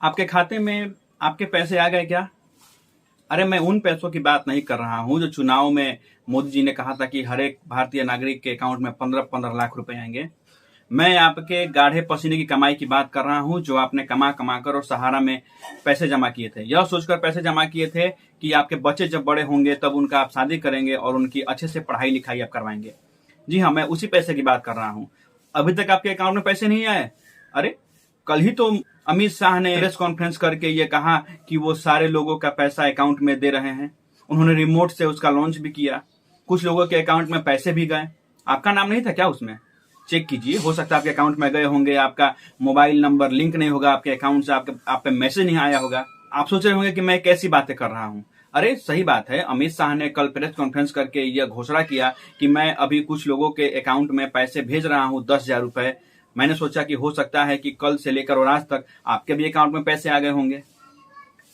आपके खाते में आपके पैसे आ गए क्या? अरे मैं उन पैसों की बात नहीं कर रहा हूं जो चुनाव में मोदी जी ने कहा था कि हर एक भारतीय नागरिक के अकाउंट में 15-15 लाख रुपए आएंगे। मैं आपके गाढ़े पसीने की कमाई की बात कर रहा हूं जो आपने कमा कमा कर और सहारा में पैसे जमा किए थे। यह सोचकर पैसे जमा किए थे कि आपके बच्चे जब बड़े होंगे तब उनका आप शादी करेंगे और उनकी अच्छे से पढ़ाई लिखाई आप करवाएंगे। जी हाँ, मैं उसी पैसे की बात कर रहा हूं। अभी तक आपके अकाउंट में पैसे नहीं आए? अरे कल ही तो अमित शाह ने प्रेस कॉन्फ्रेंस करके ये कहा कि वो सारे लोगों का पैसा अकाउंट में दे रहे हैं। उन्होंने रिमोट से उसका लॉन्च भी किया। कुछ लोगों के अकाउंट में पैसे भी गए। आपका नाम नहीं था क्या उसमें? चेक कीजिए, हो सकता है आपके अकाउंट में गए होंगे। आपका मोबाइल नंबर लिंक नहीं होगा आपके अकाउंट से, आप पे मैसेज नहीं आया होगा। आप सोच रहे होंगे कि मैं कैसी बातें कर रहा हूं। अरे सही बात है, अमित शाह ने कल प्रेस कॉन्फ्रेंस करके यह घोषणा किया कि मैं अभी कुछ लोगों के अकाउंट में पैसे भेज रहा हूं, 10,000 रुपए। मैंने सोचा कि हो सकता है कि कल से लेकर और आज तक आपके भी अकाउंट में पैसे आ गए होंगे।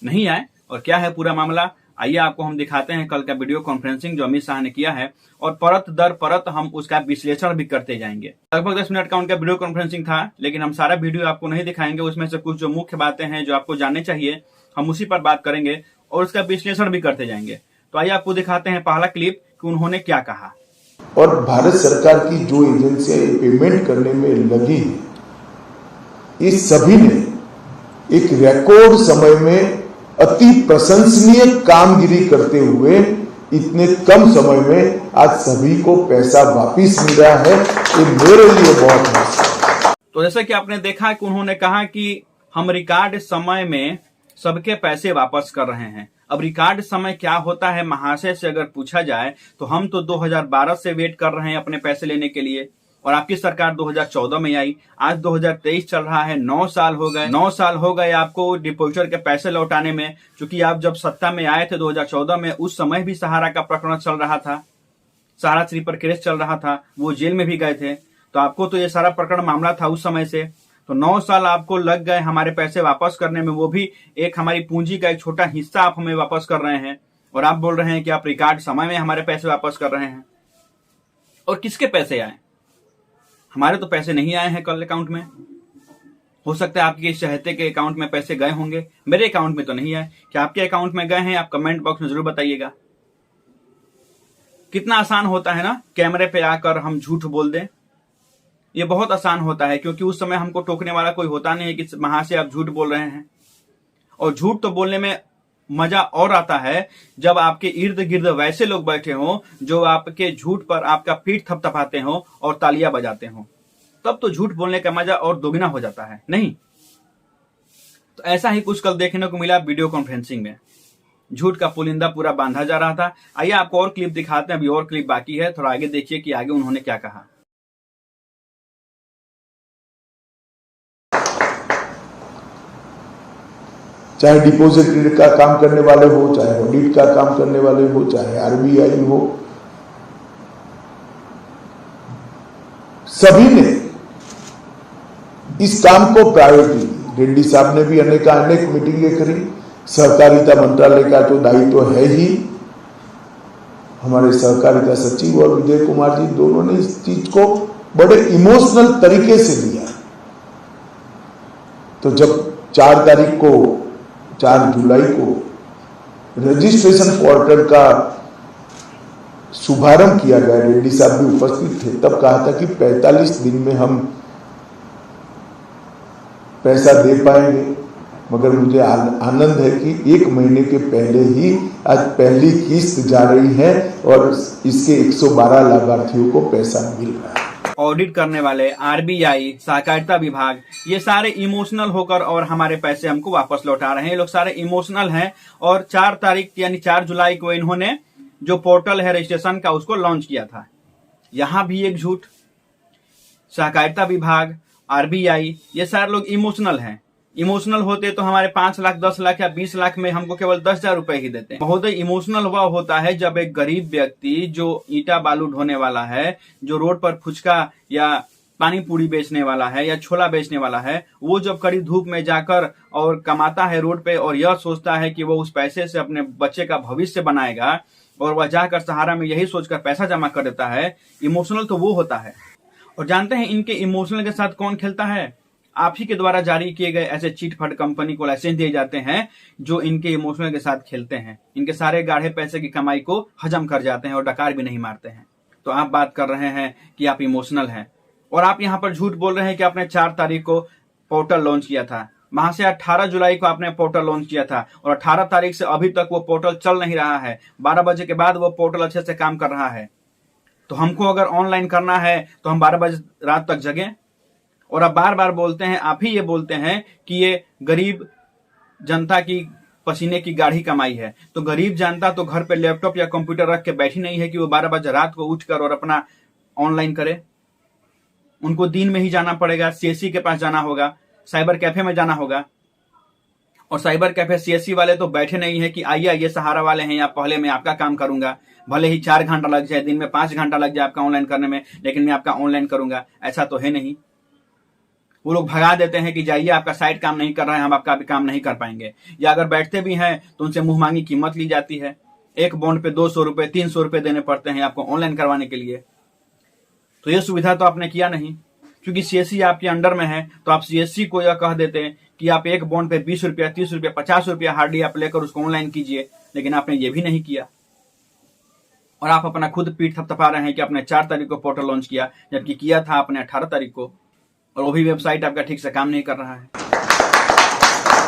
नहीं आए? और क्या है पूरा मामला, आइए आपको हम दिखाते हैं कल का वीडियो कॉन्फ्रेंसिंग जो अमित शाह ने किया है, और परत दर परत हम उसका विश्लेषण भी करते जाएंगे। लगभग 10 मिनट का उनका वीडियो कॉन्फ्रेंसिंग था, लेकिन हम सारा वीडियो आपको नहीं दिखाएंगे। उसमें से कुछ जो मुख्य बातें हैं जो आपको जानने चाहिए, हम उसी पर बात करेंगे और उसका विश्लेषण भी करते जाएंगे। तो आइए आपको दिखाते हैं पहला क्लिप कि उन्होंने क्या कहा। और भारत सरकार की जो एजेंसियां पेमेंट करने में लगी, इस सभी ने एक रिकॉर्ड समय में अति प्रशंसनीय कामगिरी करते हुए इतने कम समय में आज सभी को पैसा वापिस मिल रहा है। ये मेरे लिए बहुत है। तो जैसे कि आपने देखा कि उन्होंने कहा कि हम रिकॉर्ड समय में सबके पैसे वापस कर रहे हैं। अब रिकॉर्ड समय क्या होता है महाशय से अगर पूछा जाए तो हम तो 2012 से वेट कर रहे हैं अपने पैसे लेने के लिए, और आपकी सरकार 2014 में आई। आज 2023 चल रहा है, 9 साल हो गए। 9 साल हो गए आपको डिपोजिटर के पैसे लौटाने में, क्योंकि आप जब सत्ता में आए थे 2014 में, उस समय भी सहारा का प्रकरण चल रहा था, सहारा 3 पर केस चल रहा था, वो जेल में भी गए थे। तो आपको तो ये सारा प्रकरण मामला था उस समय से। तो 9 साल आपको लग गए हमारे पैसे वापस करने में, वो भी एक हमारी पूंजी का एक छोटा हिस्सा आप हमें वापस कर रहे हैं, और आप बोल रहे हैं कि आप रिकॉर्ड समय में हमारे पैसे वापस कर रहे हैं। और किसके पैसे आए? हमारे तो पैसे नहीं आए हैं कल अकाउंट में। हो सकता है आपके चहेते के अकाउंट में पैसे गए होंगे, मेरे अकाउंट में तो नहीं आए। क्या आपके अकाउंट में गए हैं? आप कमेंट बॉक्स में जरूर बताइएगा। कितना आसान होता है ना कैमरे पे आकर हम झूठ बोल दें। ये बहुत आसान होता है, क्योंकि उस समय हमको टोकने वाला कोई होता नहीं है कि महाशय आप झूठ बोल रहे हैं। और झूठ तो बोलने में मजा और आता है जब आपके इर्द गिर्द वैसे लोग बैठे हों जो आपके झूठ पर आपका पीठ थपथपाते हों और तालियां बजाते हों, तब तो झूठ बोलने का मजा और दोगुना हो जाता है, नहीं? तो ऐसा ही कुछ कल देखने को मिला वीडियो कॉन्फ्रेंसिंग में। झूठ का पुलिंदा पूरा बांधा जा रहा था। आइए आपको और क्लिप दिखाते हैं, अभी और क्लिप बाकी है, थोड़ा आगे देखिए कि आगे उन्होंने क्या कहा। चाहे डिपोजिट का काम करने वाले हो, चाहे ऑडिट का काम करने वाले हो, चाहे आरबीआई हो, सभी ने इस काम को प्रायोरिटी दी। रेड्डी साहब ने भी अनेक मीटिंगें करी। सहकारिता मंत्रालय का तो दायित्व है ही, हमारे सहकारिता सचिव और विजय कुमार जी दोनों ने इस चीज को बड़े इमोशनल तरीके से लिया। तो जब 4 जुलाई को रजिस्ट्रेशन पोर्टल का शुभारंभ किया गया, रेड्डी साहब भी उपस्थित थे, तब कहा था कि 45 दिन में हम पैसा दे पाएंगे। मगर मुझे आनंद है कि 1 महीने के पहले ही आज पहली किस्त जा रही है और इसके 112 लाभार्थियों को पैसा मिल रहा है। ऑडिट करने वाले, आरबीआई, सहकारिता विभाग, ये सारे इमोशनल होकर और हमारे पैसे हमको वापस लौटा रहे हैं। ये लोग सारे इमोशनल हैं। और 4 तारीख यानी 4 जुलाई को इन्होंने जो पोर्टल है रजिस्ट्रेशन का उसको लॉन्च किया था। यहां भी एक झूठ। सहकारिता विभाग, आरबीआई, ये सारे लोग इमोशनल हैं। इमोशनल होते तो हमारे 5 लाख, 10 लाख या 20 लाख में हमको केवल 10,000 रुपए ही देते हैं। बहुत ही इमोशनल वह होता है जब एक गरीब व्यक्ति जो ईंटा बालू ढोने वाला है, जो रोड पर फुचका या पानी पूरी बेचने वाला है या छोला बेचने वाला है, वो जब कड़ी धूप में जाकर और कमाता है रोड पे और यह सोचता है कि वो उस पैसे से अपने बच्चे का भविष्य बनाएगा, और वह जाकर सहारा में यही सोचकर पैसा जमा कर देता है। इमोशनल तो वो होता है। और जानते हैं इनके इमोशनल के साथ कौन खेलता है? आप ही के द्वारा जारी किए गए ऐसे चीट फंड कंपनी को लाइसेंस दिए जाते हैं जो इनके इमोशनल के साथ खेलते हैं, इनके सारे गाढ़े पैसे की कमाई को हजम कर जाते हैं और डकार भी नहीं मारते हैं। तो आप बात कर रहे हैं कि आप इमोशनल हैं और आप यहां पर झूठ बोल रहे हैं कि आपने 4 तारीख को पोर्टल लॉन्च किया था। वहां से 18 जुलाई को आपने पोर्टल लॉन्च किया था और 18 तारीख से अभी तक वो पोर्टल चल नहीं रहा है। 12 बजे के बाद वो पोर्टल अच्छे से काम कर रहा है। तो हमको अगर ऑनलाइन करना है तो हम 12 बजे रात तक जगें। और अब बार बार बोलते हैं, आप ही ये बोलते हैं कि ये गरीब जनता की पसीने की गाढ़ी कमाई है। तो गरीब जनता तो घर पे लैपटॉप या कंप्यूटर रख के बैठी नहीं है कि वो 12 बजे रात को उठकर और अपना ऑनलाइन करे। उनको दिन में ही जाना पड़ेगा, सीएससी के पास जाना होगा, साइबर कैफे में जाना होगा। और साइबर कैफे सीएससी वाले तो बैठे नहीं है कि आइए आइए सहारा वाले हैं, या पहले मैं आपका काम करूंगा, भले ही 4 घंटा लग जाए, दिन में 5 घंटा लग जाए आपका ऑनलाइन करने में, लेकिन मैं आपका ऑनलाइन करूंगा। ऐसा तो है नहीं। वो लोग भगा देते हैं कि जाइए आपका साइट काम नहीं कर रहा है, हम आपका भी काम नहीं कर पाएंगे। या अगर बैठते भी हैं तो उनसे मुंह मांगी कीमत ली जाती है। एक बॉन्ड पे 200 रुपए 300 रुपए देने पड़ते हैं आपको ऑनलाइन करवाने के लिए। तो ये सुविधा तो आपने किया नहीं, क्योंकि सीएससी आपके अंडर में है। तो आप सीएससी को यह कह देते हैं कि आप एक बॉन्ड पे 20 रुपया 30 रुपया 50 रुपया हार्डली आप लेकर उसको ऑनलाइन कीजिए, लेकिन आपने ये भी नहीं किया। और आप अपना खुद पीठ थपथपा रहे हैं कि आपने 4 तारीख को पोर्टल लॉन्च किया, जबकि किया था आपने 18 तारीख को, और वो भी वेबसाइट आपका ठीक से काम नहीं कर रहा है।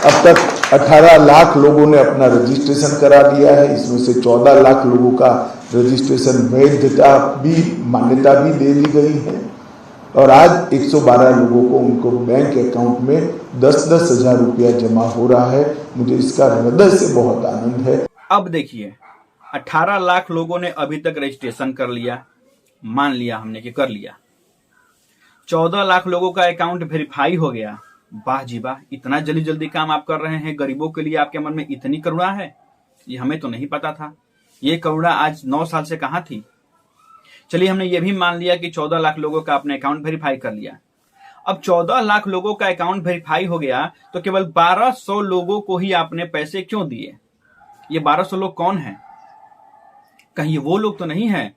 अब तक 18 लाख लोगों ने अपना रजिस्ट्रेशन करा लिया है। इसमें से 14 लाख लोगों का रजिस्ट्रेशन वैधता भी, मान्यता भी दे दी गई है। और आज 112 लोगों को उनको बैंक अकाउंट में 10-10 हजार रुपया जमा हो रहा है। मुझे इसका हृदय से बहुत आनंद है। अब देखिए, 18 लाख लोगों ने अभी तक रजिस्ट्रेशन कर लिया, मान लिया हमने कि कर लिया। 14 लाख लोगों का अकाउंट वेरीफाई हो गया। वाह जी वाह, इतना जल्दी जल्दी काम आप कर रहे हैं। गरीबों के लिए आपके मन में इतनी करुणा है, ये हमें तो नहीं पता था। ये करुणा आज 9 साल से कहां थी। चलिए, हमने ये भी मान लिया कि 14 लाख लोगों का आपने अकाउंट वेरीफाई कर लिया। अब 14 लाख लोगों का अकाउंट वेरीफाई हो गया तो केवल 1200 लोगों को ही आपने पैसे क्यों दिए? ये 1200 लोग कौन हैं? कहीं ये वो लोग तो नहीं है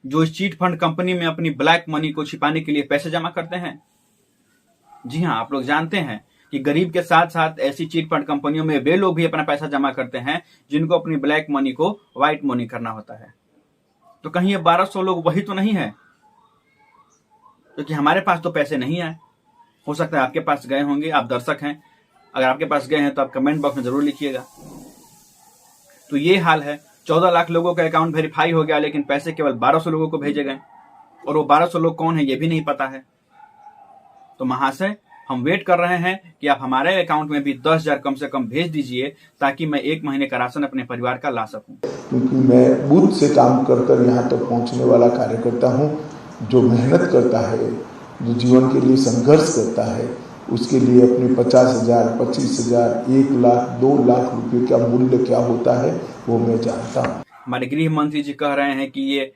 जो इस चीट फंड कंपनी में अपनी ब्लैक मनी को छिपाने के लिए पैसे जमा करते हैं? जी हाँ, आप लोग जानते हैं कि गरीब के साथ साथ ऐसी चीट फंड कंपनियों में वे लोग भी अपना पैसा जमा करते हैं जिनको अपनी ब्लैक मनी को व्हाइट मनी करना होता है। तो कहीं ये 1200 लोग वही तो नहीं है? क्योंकि हमारे पास तो पैसे नहीं आए। हो सकता है आपके पास गए होंगे, आप दर्शक हैं। अगर आपके पास गए हैं तो आप कमेंट बॉक्स में जरूर लिखिएगा। तो ये हाल है, 14 लाख लोगों का अकाउंट वेरीफाई हो गया, लेकिन पैसे केवल 1200 लोगों को भेजे गए, और वो 1200 लोग कौन है ये भी नहीं पता है। तो महाशय, हम वेट कर रहे हैं कि आप हमारे अकाउंट में भी 10,000 कम से कम भेज दीजिए, ताकि मैं 1 महीने का राशन अपने परिवार का ला सकूं। क्योंकि मैं बूथ से काम कर कर यहाँ तक पहुँचने वाला कार्यकर्ता हूँ। जो मेहनत करता है, जो जीवन के लिए संघर्ष करता है, उसके लिए अपने 50,000, 25,000, 1 लाख, 2 लाख रुपए का मूल्य क्या होता है वो मैं जानता हूँ। हमारे गृह मंत्री जी कह रहे हैं कि ये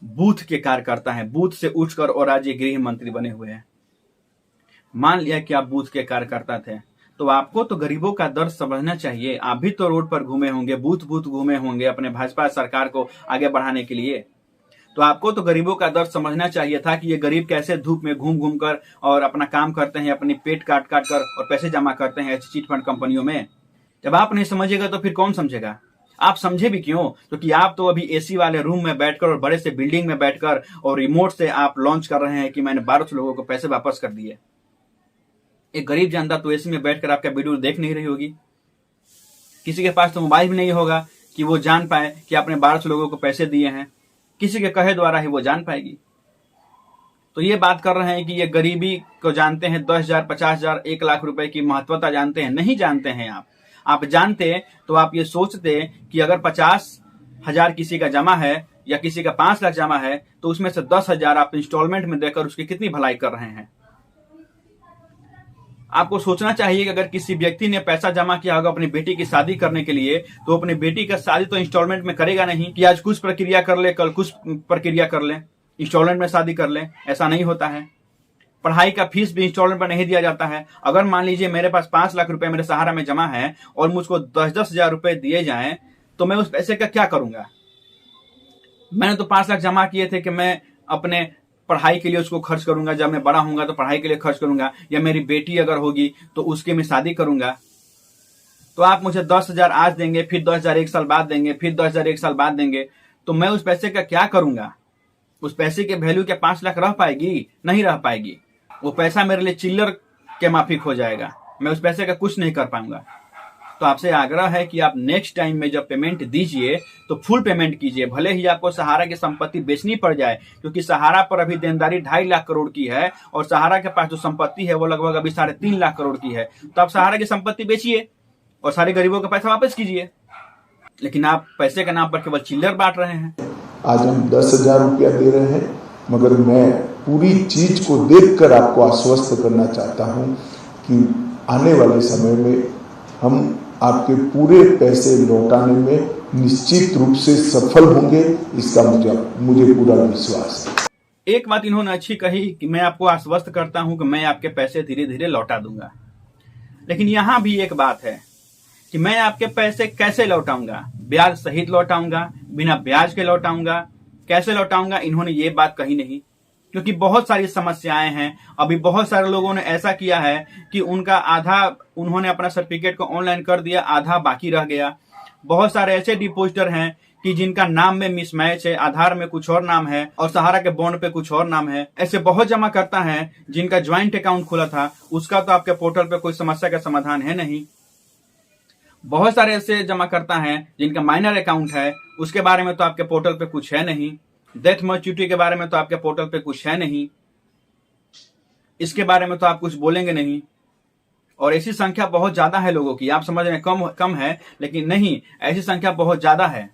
बूथ के कार्यकर्ता हैं, बूथ से उठकर और आज ये गृह मंत्री बने हुए हैं। मान लिया कि आप बूथ के कार्यकर्ता थे, तो आपको तो गरीबों का दर्द समझना चाहिए। आप भी तो रोड पर घूमे होंगे, बूथ बूथ घूमे होंगे अपने भाजपा सरकार को आगे बढ़ाने के लिए। तो आपको तो गरीबों का दर्द समझना चाहिए था कि ये गरीब कैसे धूप में घूम घूम कर और अपना काम करते हैं, अपनी पेट काट काट कर और पैसे जमा करते हैं ऐसी चिट फंड कंपनियों में। जब आप नहीं समझेगा तो फिर कौन समझेगा? आप समझे भी क्यों? क्योंकि आप तो अभी एसी वाले रूम में बैठकर और बड़े से बिल्डिंग में बैठकर और रिमोट से आप लॉन्च कर रहे हैं कि मैंने 1200 लोगों को पैसे वापस कर दिए। एक गरीब जनता तो एसी में बैठकर आपका वीडियो देख नहीं रही होगी। किसी के पास तो मोबाइल भी नहीं होगा कि वो जान पाए कि आपने 1200 लोगों को पैसे दिए हैं। किसी के कहे द्वारा ही वो जान पाएगी। तो ये बात कर रहे हैं कि ये गरीबी को जानते हैं, 10,000, 50,000, 1 लाख रुपए की महत्वता जानते हैं? नहीं जानते हैं। आप जानते तो आप ये सोचते कि अगर 50,000 किसी का जमा है या किसी का 5 लाख जमा है, तो उसमें से 10,000 आप इंस्टॉलमेंट में देकर उसकी कितनी भलाई कर रहे हैं। आपको सोचना चाहिए कि अगर किसी व्यक्ति ने पैसा जमा किया होगा अपनी बेटी की शादी करने के लिए, तो अपनी बेटी का शादी तो इंस्टॉलमेंट में करेगा नहीं कि आज कुछ प्रक्रिया कर ले, कल कुछ प्रक्रिया कर ले, इंस्टॉलमेंट में शादी कर ले। ऐसा नहीं होता है। पढ़ाई का फीस भी इंस्टॉलमेंट में नहीं दिया जाता है। अगर मान लीजिए मेरे पास 5 लाख रुपए मेरे सहारा में जमा है और मुझको 10-10 हजार रुपए दिए जाएं, तो मैं उस पैसे का क्या करूंगा? मैंने तो 5 लाख जमा किए थे कि मैं अपने पढ़ाई के लिए उसको खर्च करूंगा, जब मैं बड़ा होऊंगा तो पढ़ाई के लिए खर्च करूंगा, या मेरी बेटी अगर होगी तो उसके मैं शादी करूंगा। तो आप मुझे 10,000 आज देंगे, फिर 10,000 एक साल बाद देंगे, फिर 10,000 एक साल बाद देंगे, तो मैं उस पैसे का क्या करूंगा? उस पैसे के वैल्यू क्या 5 लाख रह पाएगी? नहीं रह पाएगी। वो पैसा मेरे लिए चिल्लर के माफिक हो जाएगा, मैं उस पैसे का कुछ नहीं कर पाऊंगा। तो आपसे आग्रह है कि आप नेक्स्ट टाइम में जब पेमेंट दीजिए तो फुल पेमेंट कीजिए, भले ही आपको सहारा की संपत्ति बेचनी पड़ जाए, क्योंकि सहारा पर अभी देनदारी 2.5 लाख करोड़ की है और सहारा के पास जो संपत्ति है वो लगभग अभी 3.5 लाख करोड़ की है। तो आप सहारा की संपत्ति बेचिए और सारे गरीबों का पैसा वापस कीजिए, लेकिन आप पैसे के नाम पर केवल चिल्लर बांट रहे हैं। आज हम 10,000 रुपया दे रहे हैं, मगर मैं पूरी चीज को देखकर आपको आश्वस्त करना चाहता हूं कि आने वाले समय में हम आपके पूरे पैसे लौटाने में निश्चित रूप से सफल होंगे, इसका मुझे पूरा विश्वास है। एक बात इन्होंने अच्छी कही कि मैं आपको आश्वस्त करता हूं कि मैं आपके पैसे धीरे धीरे लौटा दूंगा, लेकिन यहां भी एक बात है कि मैं आपके पैसे कैसे लौटाऊंगा? ब्याज सहित लौटाऊंगा, बिना ब्याज के लौटाऊंगा, कैसे लौटाऊंगा? इन्होंने ये बात कही नहीं, क्योंकि बहुत सारी समस्याएं हैं। अभी बहुत सारे लोगों ने ऐसा किया है कि उनका आधा उन्होंने अपना सर्टिफिकेट को ऑनलाइन कर दिया, आधा बाकी रह गया। बहुत सारे ऐसे डिपोजिटर हैं कि जिनका नाम में मिसमैच है, आधार में कुछ और नाम है और सहारा के बॉन्ड पे कुछ और नाम है। ऐसे बहुत जमा करता है जिनका ज्वाइंट अकाउंट खुला था, उसका तो आपके पोर्टल पे कोई समस्या का समाधान है नहीं। बहुत सारे ऐसे जमा करता है जिनका माइनर अकाउंट है, उसके बारे में तो आपके पोर्टल पे कुछ है नहीं। डेथ मैच्योरिटी के बारे में तो आपके पोर्टल पे कुछ है नहीं, इसके बारे में तो आप कुछ बोलेंगे नहीं। और ऐसी संख्या बहुत ज्यादा है लोगों की। आप समझ रहे हैं कम है, लेकिन नहीं, ऐसी संख्या बहुत ज्यादा है।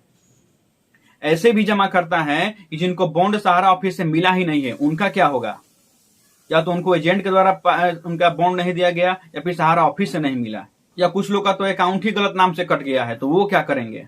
ऐसे भी जमा करता है कि जिनको बॉन्ड सहारा ऑफिस से मिला ही नहीं है, उनका क्या होगा? या तो उनको एजेंट के द्वारा उनका बॉन्ड नहीं दिया गया, या फिर सहारा ऑफिस से नहीं मिला, या कुछ लोग का तो अकाउंट ही गलत नाम से कट गया है, तो वो क्या करेंगे?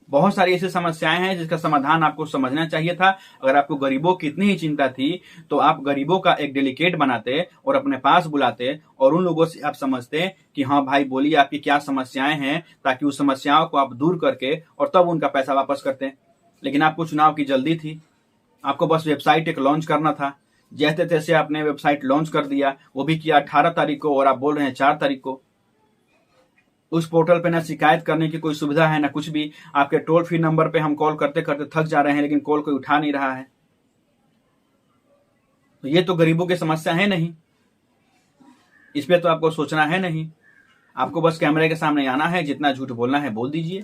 बहुत सारी ऐसी समस्याएं हैं जिसका समाधान आपको समझना चाहिए था। अगर आपको गरीबों की इतनी ही चिंता थी तो आप गरीबों का एक डेलीकेट बनाते और अपने पास बुलाते और उन लोगों से आप समझते कि हाँ भाई बोलिए आपकी क्या समस्याएं हैं, ताकि उस समस्याओं को आप दूर करके और तब उनका पैसा वापस करते। लेकिन आपको चुनाव की जल्दी थी, आपको बस वेबसाइट एक लॉन्च करना था। जैसे तैसे आपने वेबसाइट लॉन्च कर दिया, वो भी किया 18 तारीख को और आप बोल रहे हैं 4 तारीख को। उस पोर्टल पे ना शिकायत करने की कोई सुविधा है ना कुछ भी। आपके टोल फ्री नंबर पे हम कॉल करते करते थक जा रहे हैं, लेकिन कॉल कोई उठा नहीं रहा है। तो ये तो गरीबों की समस्या है नहीं, इस पे तो आपको सोचना है नहीं। आपको बस कैमरे के सामने आना है, जितना झूठ बोलना है बोल दीजिए।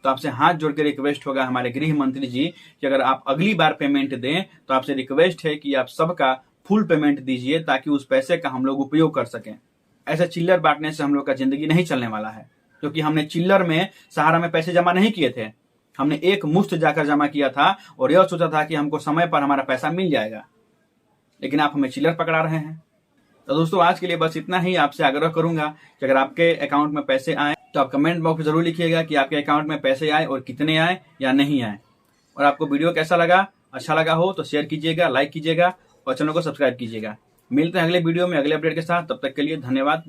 तो आपसे हाथ जोड़ के रिक्वेस्ट होगा हमारे गृह मंत्री जी कि अगर आप अगली बार पेमेंट दें तो आपसे रिक्वेस्ट है कि आप सबका फुल पेमेंट दीजिए, ताकि उस पैसे का हम लोग उपयोग कर सकें। ऐसा चिल्लर बांटने से हम लोग का जिंदगी नहीं चलने वाला है, क्योंकि हमने चिल्लर में सहारा में पैसे जमा नहीं किए थे। हमने एक मुश्त जाकर जमा किया था और यह सोचा था कि हमको समय पर हमारा पैसा मिल जाएगा, लेकिन आप हमें चिल्लर पकड़ा रहे हैं। तो दोस्तों आज के लिए बस इतना ही। आपसे आग्रह करूंगा कि अगर आपके अकाउंट में पैसे आए तो आप कमेंट बॉक्स में जरूर लिखिएगा कि आपके अकाउंट में पैसे आए और कितने आए या नहीं आए। और आपको वीडियो कैसा लगा, अच्छा लगा हो तो शेयर कीजिएगा, लाइक कीजिएगा और चैनल को सब्सक्राइब कीजिएगा। मिलते हैं अगले वीडियो में अगले अपडेट के साथ। तब तक के लिए धन्यवाद।